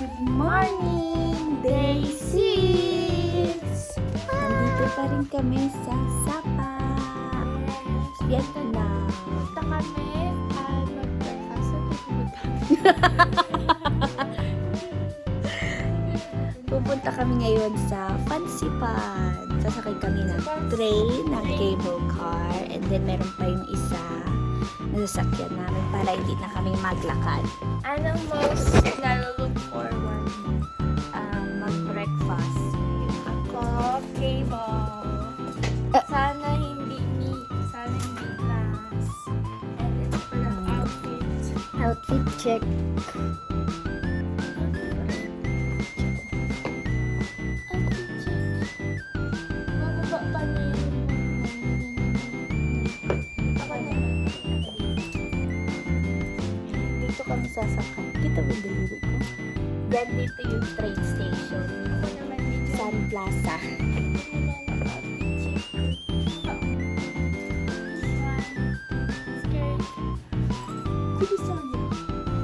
Good morning! Day 6! Nandito pa rin kami sa Sapa, Vietnam. Punta kami at mag-breakfast at tutulog kami. Pupunta kami ngayon sa Fancy Pan. Sasakay kami ng train, ng cable car, and then meron pa yung isa na sasakyan namin para hindi na kami maglakad. Anong most nalulog forward? Mag-breakfast. Ako, cable. Sana hindi last. And it's for the outfit. Outfit check. Outfit check. Bababa pa niya yung ako naman. Dito kami sasakay. Kita mo yung daliri ko? Then dito yung train station. Ako naman din yung Sun Plaza.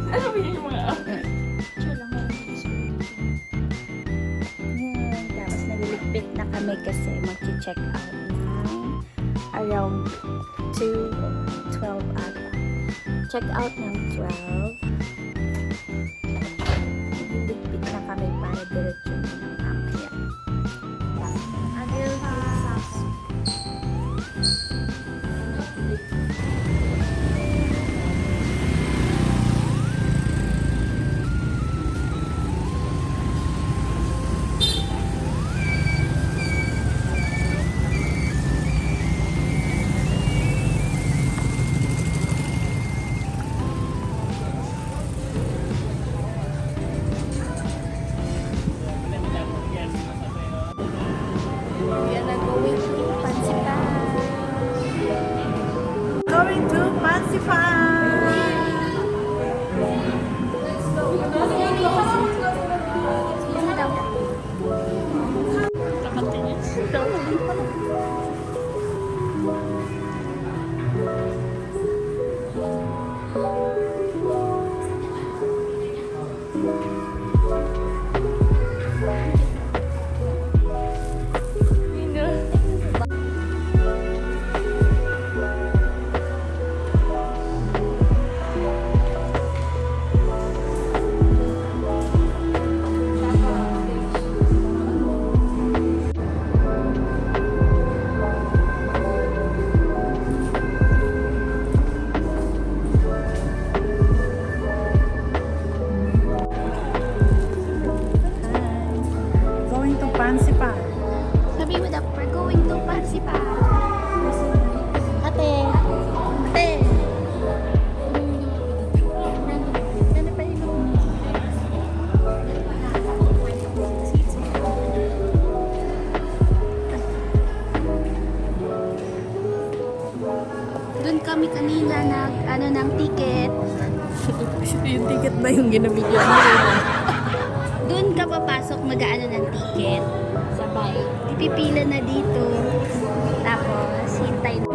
Ano ba yung mga Yun. Tapos nagliligpit na kami kasi mag-check out ng around 2:12 ata. Check out ng 12. Nagliligpit na kami para diretso na ng mamaya. Until Going to Fancy Pan! Going to Fancy Pan. Sabi mo daw, we're going to Fancy Pan. Ate! Ate! Ano pa yung Doon kami kanina ng ticket. Yung ticket ba yung ginabigyan mo? Doon ka papasok mag-ano ng ticket. Sabay. Pipila na dito. Tapos, hintay na.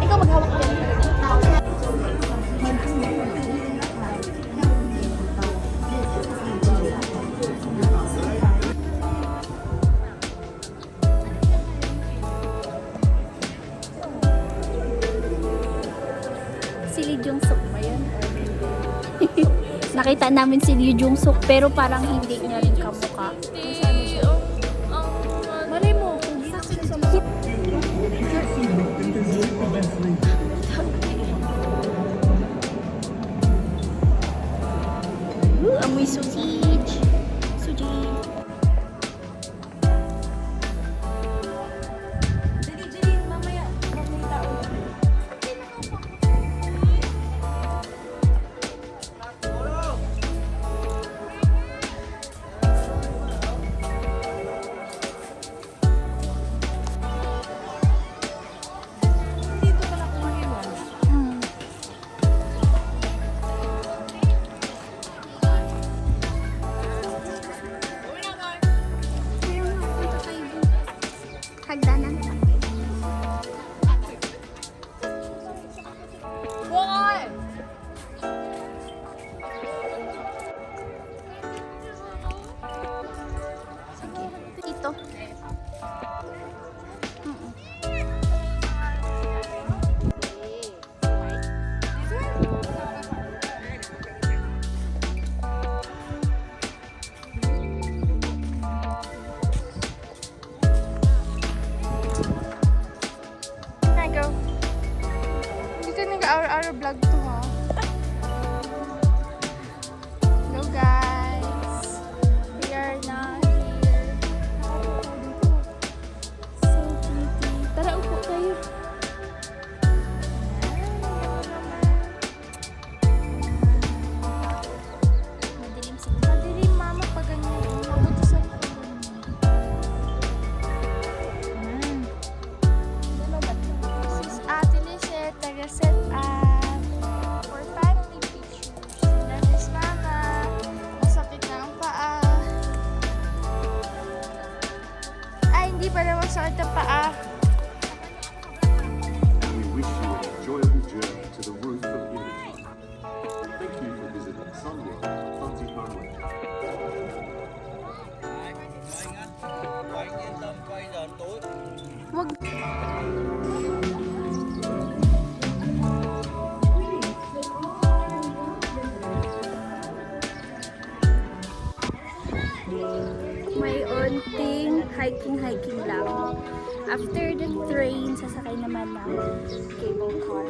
Ikaw maghawak din. Si Lee Jung Suk ba yan? Nakita namin si Lee Jung Suk pero parang hindi niya rin kamukha. Ano siya? Sige. Ito. Hi, go. Hindi ka nag-hour vlog to, ha? Hello, guys. We are now here. So pretty. Tara, upo tayo. Madilim siguro. Madilim, mama, pag ganyan. Mabuti sa This is Ate Lisette, taga-set up for family pictures. That is Mama. Masakit na ang paa. Ay, hindi pala masakit ang paa. We wish you an enjoyable journey to the roof of Image. Thank you for visiting Sunworld, Fancy Family. Wag. May onting hiking lang. After the train, sasakay naman ng cable car.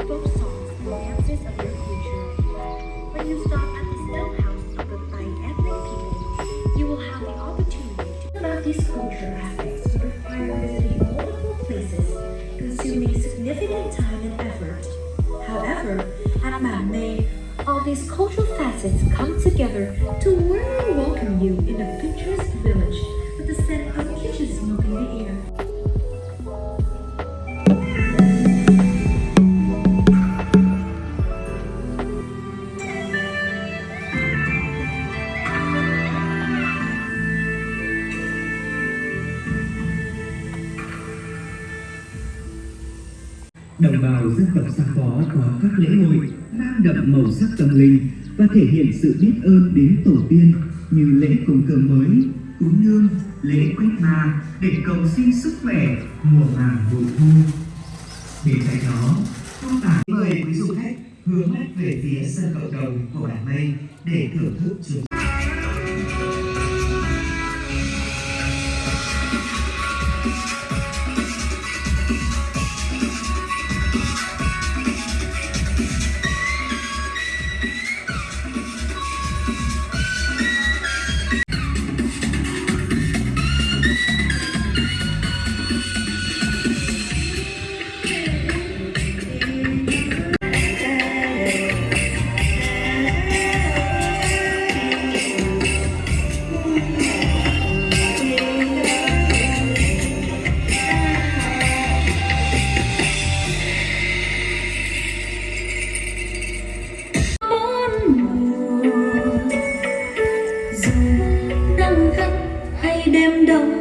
Folk songs and dances of your future. When you stop at the Snow House of the Fine Ethnic People, you will have the opportunity to about these cultural aspects to require visiting multiple places, consuming significant time and effort. However, at Matinee, all these cultural facets come together to warmly welcome you in a picturesque village with the scent of kitchen smoke in the air. Đồng bào dân tộc Xa Phó có các lễ hội mang đậm màu sắc tâm linh và thể hiện sự biết ơn đến tổ tiên như lễ cúng cơm mới, cúng nương, lễ quét ma để cầu xin sức khỏe mùa màng bội thu. Bên cạnh đó, phong tả mời quý du khách hướng mắt về phía sân cộng đồng của Bản Mây để thưởng thức chương Nắng gắt hay đêm đông,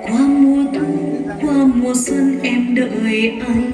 qua mùa thu qua mùa xuân em đợi anh.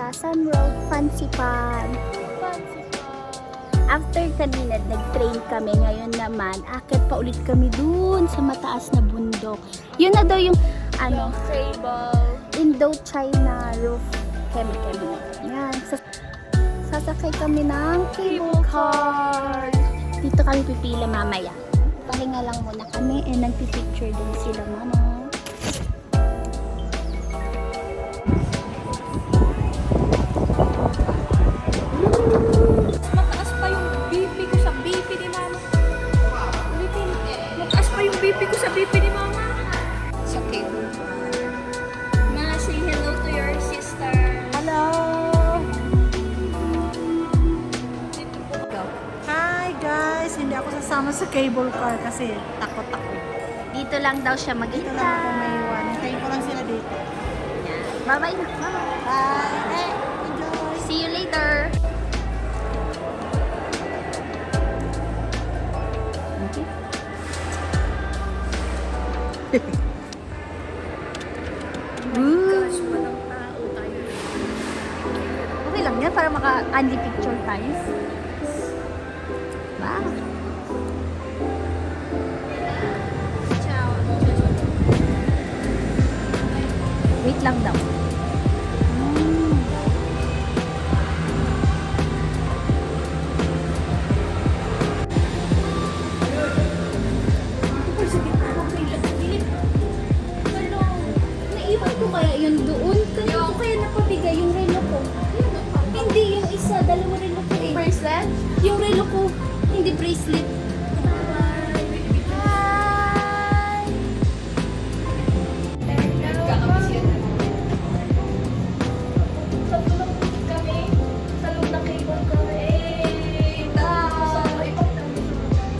sa Sunroad Fancy Pan. After kanina, nag-train kami. Ngayon naman, akit pa ulit kami dun sa mataas na bundok. Yun na daw yung, Table. Indochina roof kemi. Yan. Sasakay kami ng cable car. Dito kami pipila mamaya. Pahinga lang muna kami and nagpipicture din sila mama. Mataas pa yung BP ko sa BP ni Mama. Mataas pa yung BP ko sa BP ni Mama. Sa table. Ma, say hello to your sister. Hello! Hi guys! Hindi ako sasama sa cable car kasi takot ako. Dito lang daw siya Dito lang ako mag-isa. may iwan. Hintayin ko lang sila dito. Bye-bye na. Mama. Bye! Enjoy! See you later. Okay lang yan para maka-candy picture tayo. Wow. Wait lang daw. Naiwan ko kaya yun doon? Kanina ko kaya napabigay yung relo ko. Hindi yung isa, dalawa relo ko eh. Bracelet? Yung relo ko, hindi bracelet.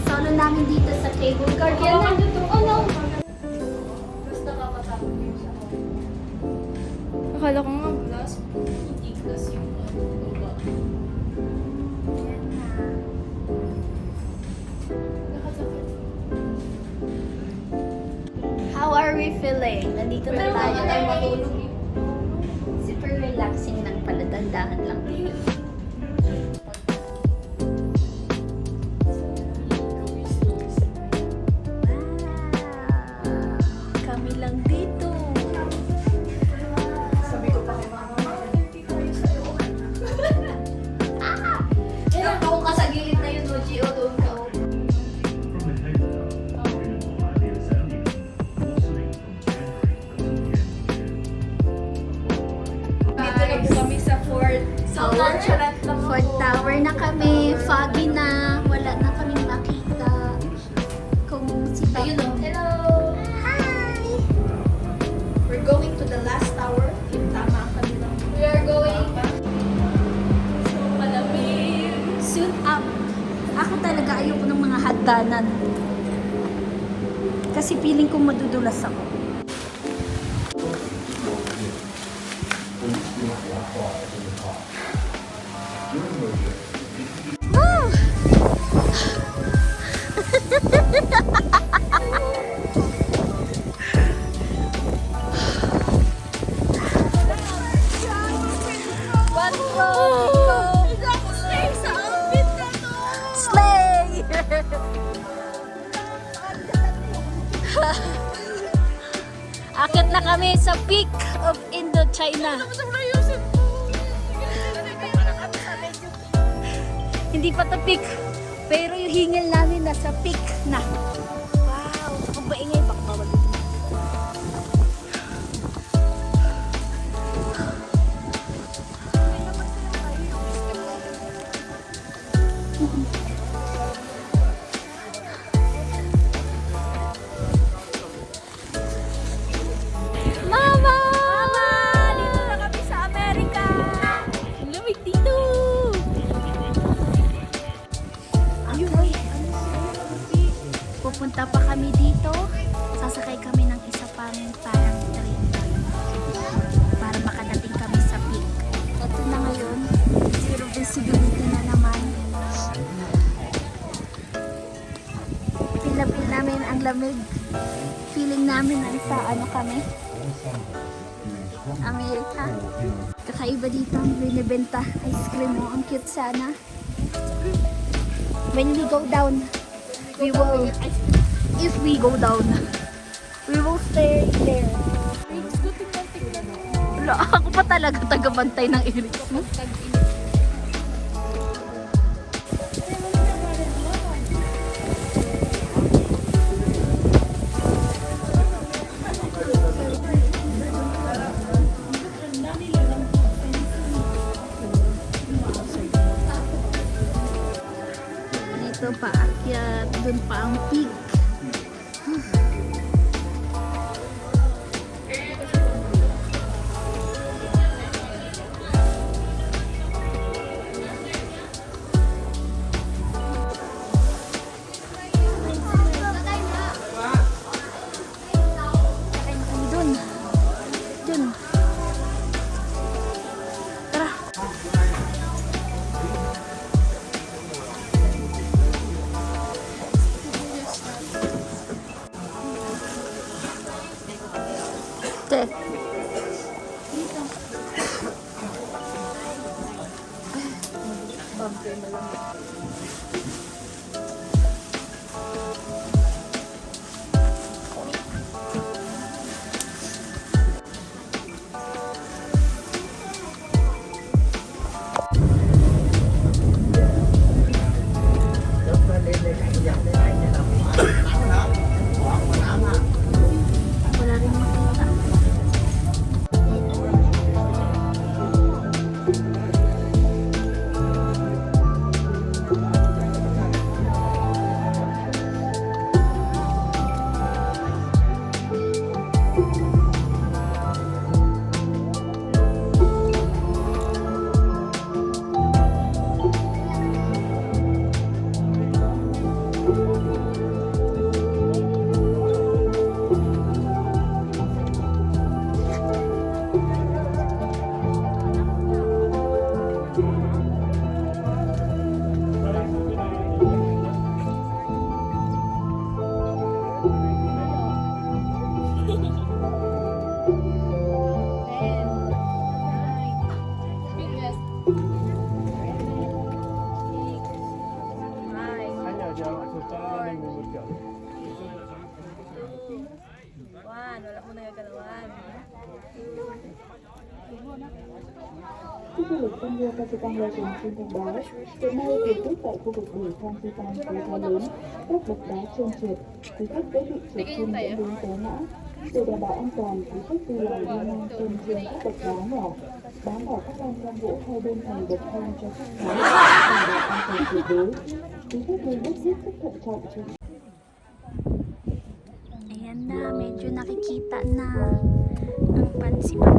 Solo namin dito sa cable car. Yan na. Oh no. Akala ko nga glass. Hindi glass yung How are we feeling? Nandito na tayo. Super relaxing ng paladandahan lang dito. Wow! Kami lang dito. Ilang taong ka sa gilid na yun, Oji, o doon ka. Dito na po kami sa Fort Tower. Fort Tower na kami. Foggy na. Wala na kaming makita. Kung si Ayun o. Hello! Hi! We're going to the last tower. Yung tama kami lang. We are going. So malamig. Suit up. Ako talaga ayoko ng mga hagdanan. Kasi feeling ko madudulas ako. Slay! Akit na kami sa peak of Indochina. Hindi pa to peak, pero yung hingal namin nasa peak na. Wow! Kung baingay, baka bawal ito. Mama! Mama! Dito na kami sa Amerika! Lamig dito! Ayun, ay! Pupunta pa kami dito. Sasakay kami ng isa pang parang train. Para makadating kami sa peak. Ito na ngayon. Zero visibility na naman. Pinapil namin ang lamig. Feeling namin nasa ano kami. Amerika. Kakaiba dito ang binibenta. Ice cream mo. Ang cute sana. When we go down, we will, if we go down, we will stay there. Wala, ako pa talaga tagabantay ng iris mo. Dito paakyat, dun pa ang peak. Dun. Dun. Tara. Te. Wala rin makita. Khu du lịch Tân Đưa Kazakhstan Legend xin thông báo, hiện nay thời tiết tại khu vực biển Fansipan khá lớn, các bậc đá trơn trượt, quý khách dễ bị trượt chân dẫn đến té ngã. Để đảm bảo an toàn, quý khách vui lòng đi ngang chân trên các bậc đá nhỏ, bám vào các lan can gỗ hai bên thành bậc thang cho khách khám, đảm bảo an toàn tuyệt đối. Quý khách nên hết sức thận trọng trong Ayan na, medyo nakikita na ang pansipan.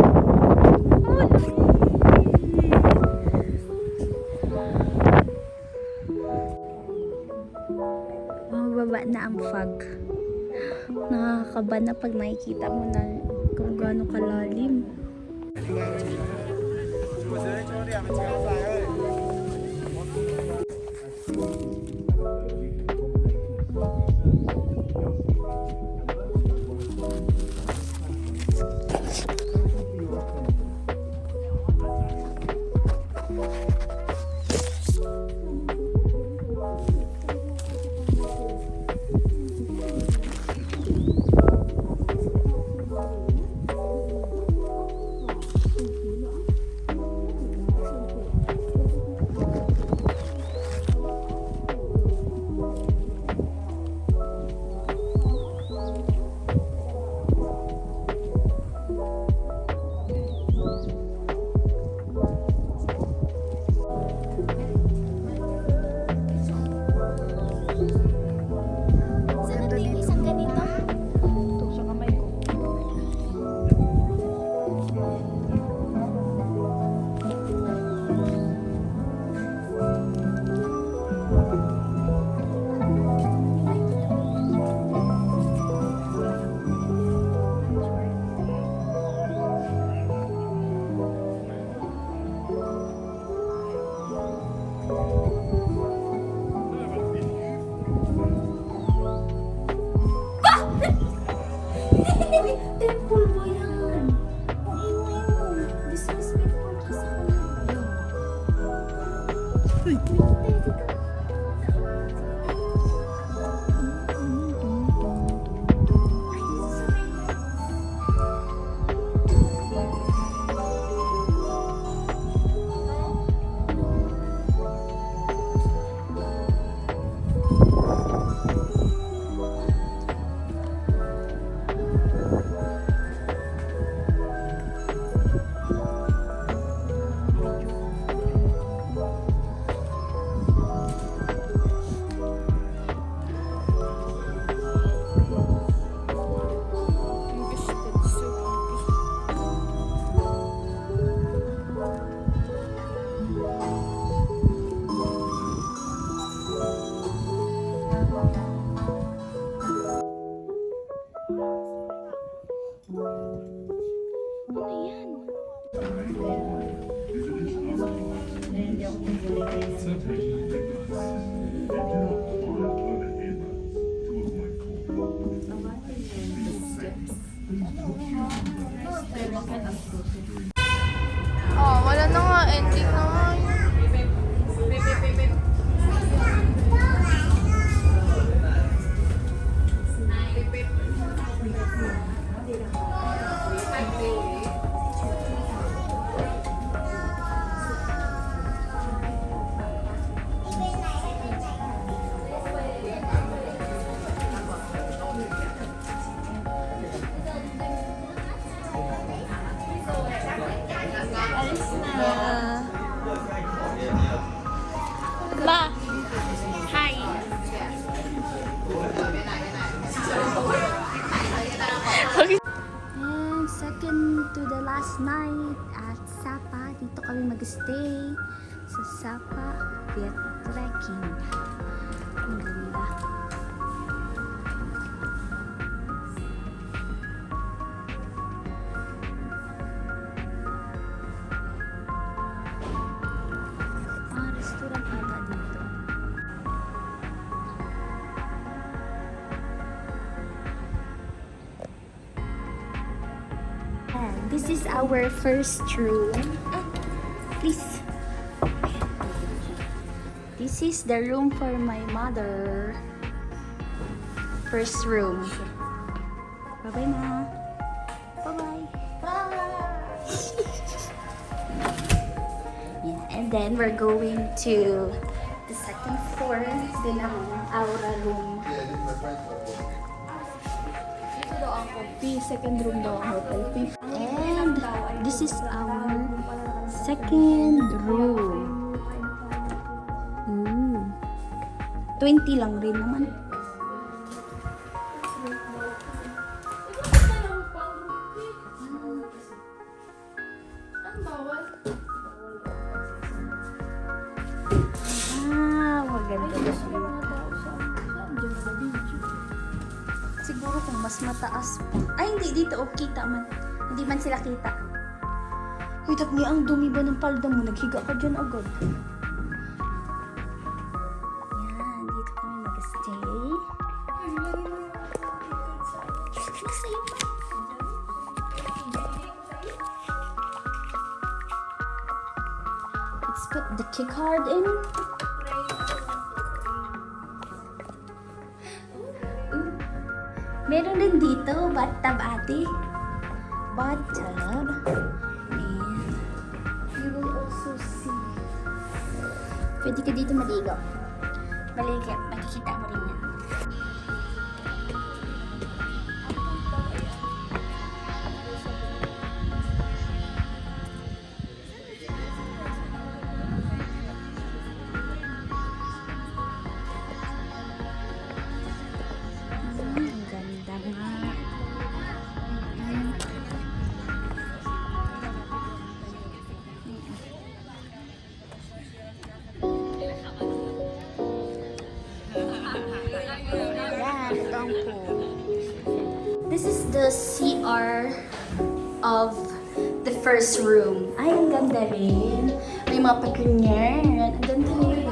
Mababa na ang fog. Nakakaba na pag nakikita mo na kung gaano kalalim. Oh, wala na nga. Ending na nga. Alis na. Ba? Hi. And second to the last night at Sapa. Dito kami mag-stay sa Sapa Viet Trekking. Ang ganda. Restaurant ata dito. And this is our first room. Please. This is the room for my mother. First room. Bye-bye na. Bye-bye. Yeah, and then we're going to the second floor. Dun ang aura room. Second room daw ang hotel. And this is our second room. 20 lang rin naman. Maganda na siya. Siguro kung mas mataas pa. Ay, hindi dito. Oh, kita man. Hindi man sila kita. Uy, tagni, ang dumi ba ng palda mo? Naghiga ka dyan agad. Yan, dito kami mag-stay. Masaya pa. Let's put the key card in. Meron din dito, bathtub ate. Bathtub. And you will also see. Pwede ka dito maligo. Maligo, makikita mo rin yan. Ang ganda nga. Yan, ito ang pool. This is the CR of the first room. Ay, ang ganda rin. May mga pakunyan. Ang ganda rin.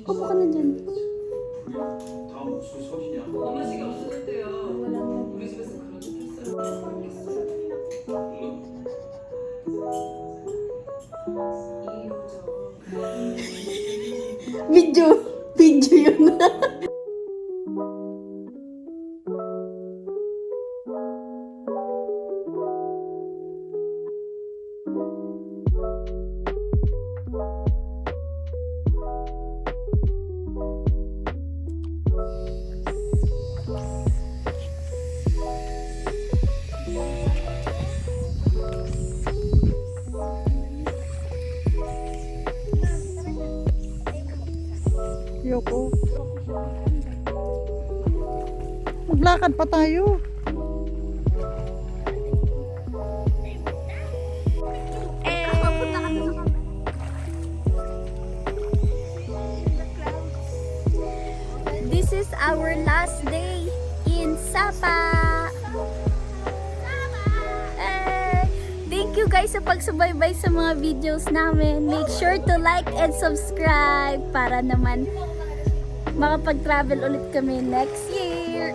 Upo ka na dyan. Video yun. Yoko. Maglakad pa tayo. This is our last day in Sapa. Thank you guys sa pagsubaybay sa mga videos namin. Make sure to like and subscribe para naman makapag-travel ulit kami next year.